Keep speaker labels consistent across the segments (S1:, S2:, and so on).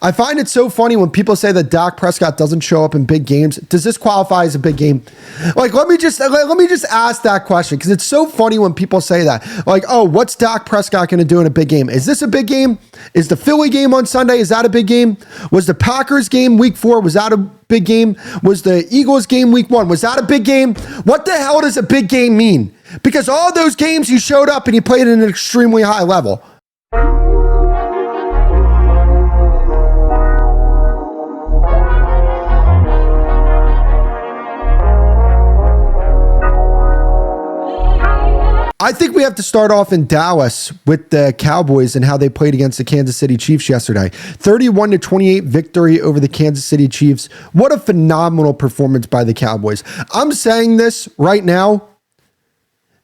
S1: I find it so funny when people say that Dak Prescott doesn't show up in big games. Does this qualify as a big game? Like, let me just ask that question, because it's so funny when people say that. Like, oh, what's Dak Prescott going to do in a big game? Is this a big game? Is the Philly game on Sunday, is that a big game? Was the Packers game week 4, was that a big game? Was the Eagles game week 1, was that a big game? What the hell does a big game mean? Because all those games you showed up and you played at an extremely high level. I think we have to start off in Dallas with the Cowboys and how they played against the Kansas City Chiefs yesterday. 31-28 victory over the Kansas City Chiefs. What a phenomenal performance by the Cowboys. I'm saying this right now.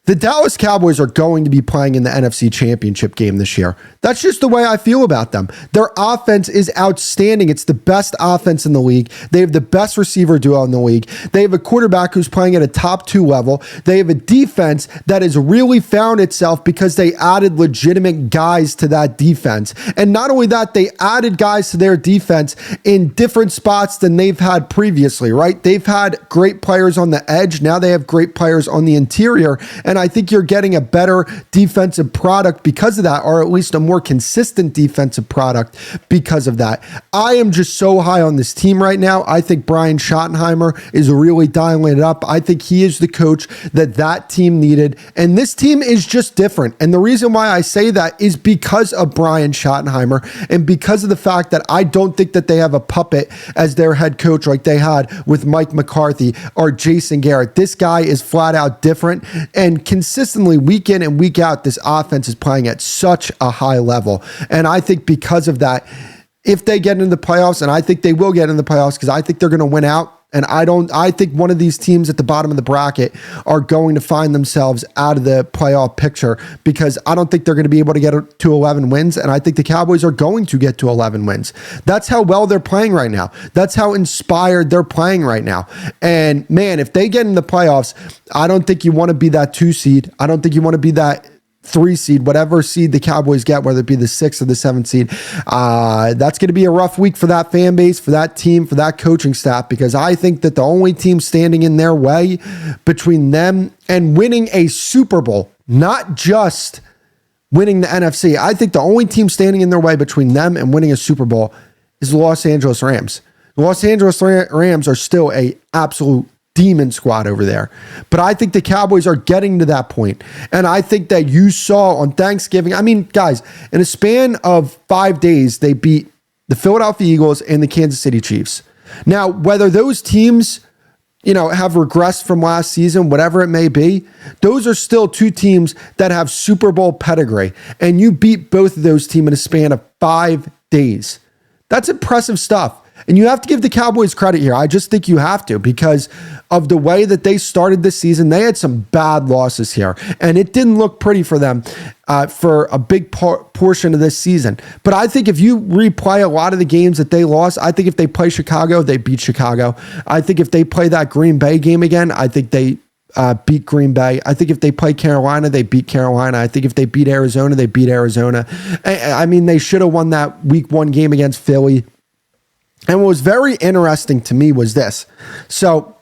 S1: The Dallas Cowboys are going to be playing in the NFC Championship game this year. That's just the way I feel about them. Their offense is outstanding. It's the best offense in the league. They have the best receiver duo in the league. They have a quarterback who's playing at a top 2 level. They have a defense that has really found itself because they added legitimate guys to that defense. And not only that, they added guys to their defense in different spots than they've had previously, right? They've had great players on the edge. Now they have great players on the interior. And I think you're getting a better defensive product because of that, or at least a more consistent defensive product because of that. I am just so high on this team right now. I think Brian Schottenheimer is really dialing it up. I think he is the coach that team needed. And this team is just different. And the reason why I say that is because of Brian Schottenheimer and because of the fact that I don't think that they have a puppet as their head coach like they had with Mike McCarthy or Jason Garrett. This guy is flat out different, and consistently week in and week out, this offense is playing at such a high level. And I think because of that, if they get into the playoffs, and I think they will get in the playoffs because I think they're going to win out. And I think one of these teams at the bottom of the bracket are going to find themselves out of the playoff picture, because I don't think they're going to be able to get to 11 wins. And I think the Cowboys are going to get to 11 wins. That's how well they're playing right now. That's how inspired they're playing right now. And man, if they get in the playoffs, I don't think you want to be that 2 seed. I don't think you want to be that 3 seed, whatever seed the Cowboys get, whether it be the 6th or the 7th seed. That's going to be a rough week for that fan base, for that team, for that coaching staff, because I think that the only team standing in their way between them and winning a Super Bowl, not just winning the NFC, I think the only team standing in their way between them and winning a Super Bowl is the Los Angeles Rams. The Los Angeles Rams are still a absolute demon squad over there. But I think the Cowboys are getting to that point. And I think that you saw on Thanksgiving, I mean, guys, in a span of 5 days, they beat the Philadelphia Eagles and the Kansas City Chiefs. Now, whether those teams, have regressed from last season, whatever it may be, those are still 2 teams that have Super Bowl pedigree. And you beat both of those teams in a span of 5 days. That's impressive stuff. And you have to give the Cowboys credit here. I just think you have to, because of the way that they started this season. They had some bad losses here, and it didn't look pretty for them for a big portion of this season. But I think if you replay a lot of the games that they lost, I think if they play Chicago, they beat Chicago. I think if they play that Green Bay game again, I think they beat Green Bay. I think if they play Carolina, they beat Carolina. I think if they beat Arizona, they beat Arizona. I mean, they should have won that week 1 game against Philly. And what was very interesting to me was this. So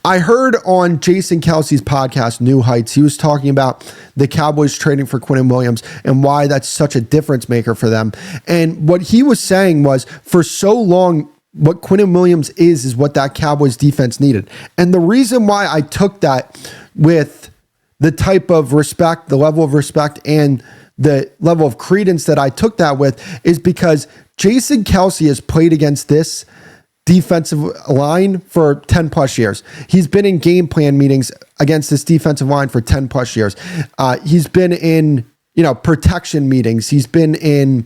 S1: I heard on Jason Kelsey's podcast, New Heights, he was talking about the Cowboys trading for Quinnen Williams and why that's such a difference maker for them. And what he was saying was, for so long, what Quinnen Williams is what that Cowboys defense needed. And the reason why I took that with the type of respect, the level of respect, and the level of credence that I took that with is because Jason Kelsey has played against this defensive line for 10 plus years. He's been in game plan meetings against this defensive line for 10 plus years. He's been in, protection meetings. He's been in,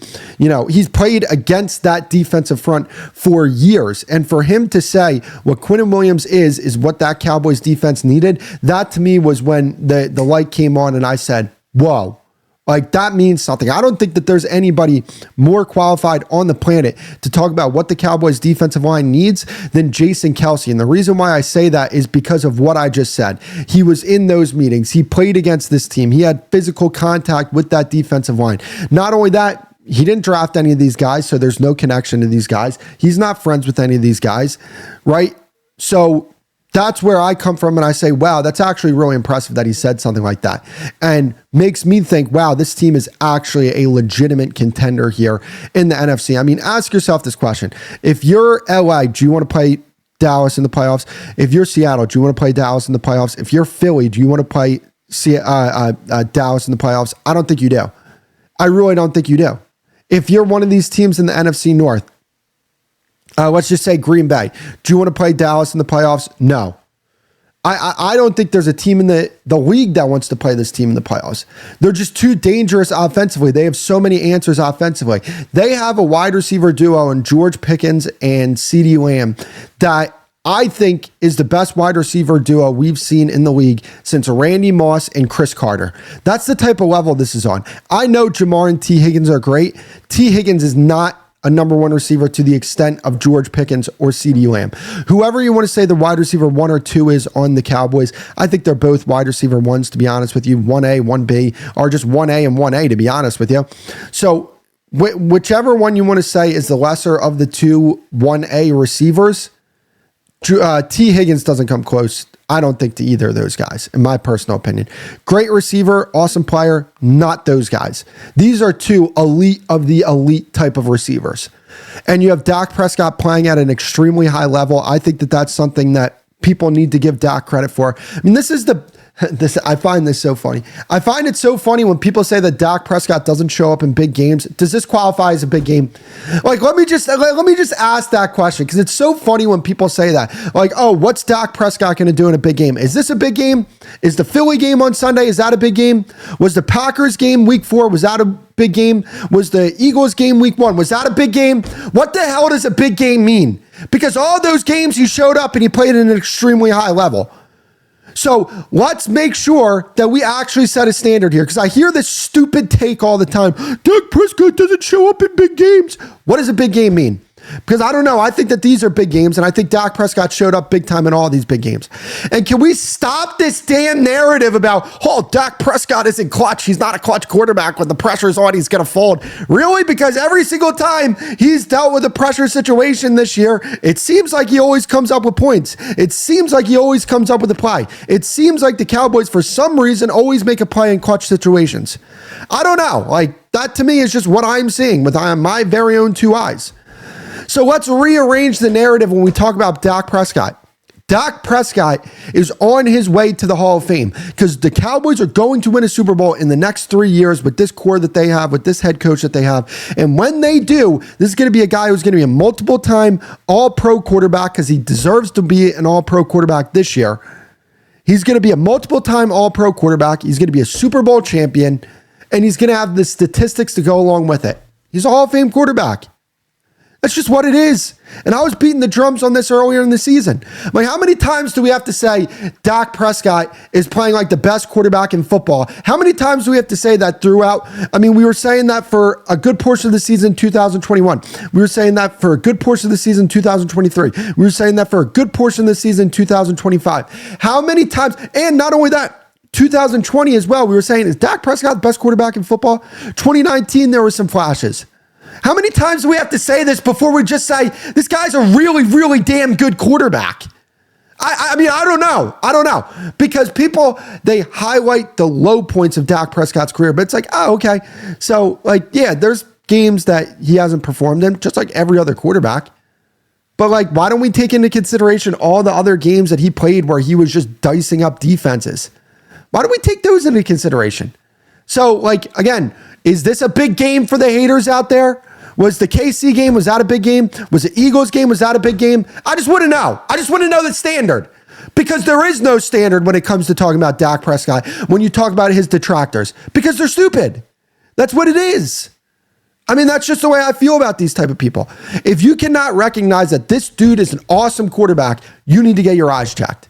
S1: he's played against that defensive front for years. And for him to say what Quinnen Williams is what that Cowboys defense needed, that to me was when the light came on and I said, whoa. Like, that means something. I don't think that there's anybody more qualified on the planet to talk about what the Cowboys defensive line needs than Jason Kelsey. And the reason why I say that is because of what I just said. He was in those meetings. He played against this team. He had physical contact with that defensive line. Not only that, he didn't draft any of these guys, so there's no connection to these guys. He's not friends with any of these guys, right? So that's where I come from, and I say, wow, that's actually really impressive that he said something like that, and makes me think, wow, this team is actually a legitimate contender here in the NFC. I mean, ask yourself this question. If you're LA, do you want to play Dallas in the playoffs? If you're Seattle, do you want to play Dallas in the playoffs? If you're Philly, do you want to play Dallas in the playoffs? I don't think you do. I really don't think you do. If you're one of these teams in the NFC North, let's just say Green Bay, do you want to play Dallas in the playoffs? No. I don't think there's a team in the league that wants to play this team in the playoffs. They're just too dangerous offensively. They have so many answers offensively. They have a wide receiver duo in George Pickens and CeeDee Lamb that I think is the best wide receiver duo we've seen in the league since Randy Moss and Chris Carter. That's the type of level this is on. I know Jamar and T. Higgins are great. T. Higgins is not a number one receiver to the extent of George Pickens or CeeDee Lamb. Whoever you want to say the wide receiver 1 or 2 is on the Cowboys, I think they're both wide receiver 1s, to be honest with you. 1A, 1B, or just 1A and 1A, to be honest with you. So whichever one you want to say is the lesser of the two 1A receivers, T. Higgins doesn't come close, I don't think, to either of those guys, in my personal opinion. Great receiver, awesome player, not those guys. These are two elite of the elite type of receivers. And you have Dak Prescott playing at an extremely high level. I think that that's something that people need to give Dak credit for. I mean, I find this so funny. I find it so funny when people say that Dak Prescott doesn't show up in big games. Does this qualify as a big game? Like, let me just ask that question, because it's so funny when people say that. Like, oh, what's Dak Prescott going to do in a big game? Is this a big game? Is the Philly game on Sunday, is that a big game? Was the Packers game week 4, was that a big game? Was the Eagles game week 1, was that a big game? What the hell does a big game mean? Because all those games you showed up and you played at an extremely high level. So let's make sure that we actually set a standard here, because I hear this stupid take all the time. Dak Prescott doesn't show up in big games. What does a big game mean? Because I don't know. I think that these are big games, and I think Dak Prescott showed up big time in all these big games. And can we stop this damn narrative about, oh, Dak Prescott isn't clutch. He's not a clutch quarterback. When the pressure's on, he's going to fold. Really? Because every single time he's dealt with a pressure situation this year, it seems like he always comes up with points. It seems like he always comes up with a play. It seems like the Cowboys, for some reason, always make a play in clutch situations. I don't know. Like, that to me is just what I'm seeing with my very own 2 eyes. So let's rearrange the narrative when we talk about Dak Prescott. Dak Prescott is on his way to the Hall of Fame, because the Cowboys are going to win a Super Bowl in the next 3 years with this core that they have, with this head coach that they have. And when they do, this is going to be a guy who's going to be a multiple-time All-Pro quarterback, because he deserves to be an All-Pro quarterback this year. He's going to be a multiple-time All-Pro quarterback. He's going to be a Super Bowl champion, and he's going to have the statistics to go along with it. He's a Hall of Fame quarterback. That's just what it is. And I was beating the drums on this earlier in the season. Like, how many times do we have to say Dak Prescott is playing like the best quarterback in football? How many times do we have to say that throughout? I mean, we were saying that for a good portion of the season 2021. We were saying that for a good portion of the season 2023. We were saying that for a good portion of the season 2025. How many times? And not only that, 2020 as well, we were saying, is Dak Prescott the best quarterback in football? 2019, there were some flashes. How many times do we have to say this before we just say, this guy's a really, really damn good quarterback? I mean, I don't know. Because people, they highlight the low points of Dak Prescott's career, but it's like, oh, okay. So, like, yeah, there's games that he hasn't performed in, just like every other quarterback. But, like, why don't we take into consideration all the other games that he played where he was just dicing up defenses? Why don't we take those into consideration? So, like, again, is this a big game for the haters out there? Was the KC game, was that a big game? Was the Eagles game, was that a big game? I just want to know. I just want to know the standard. Because there is no standard when it comes to talking about Dak Prescott, when you talk about his detractors. Because they're stupid. That's what it is. I mean, that's just the way I feel about these type of people. If you cannot recognize that this dude is an awesome quarterback, you need to get your eyes checked.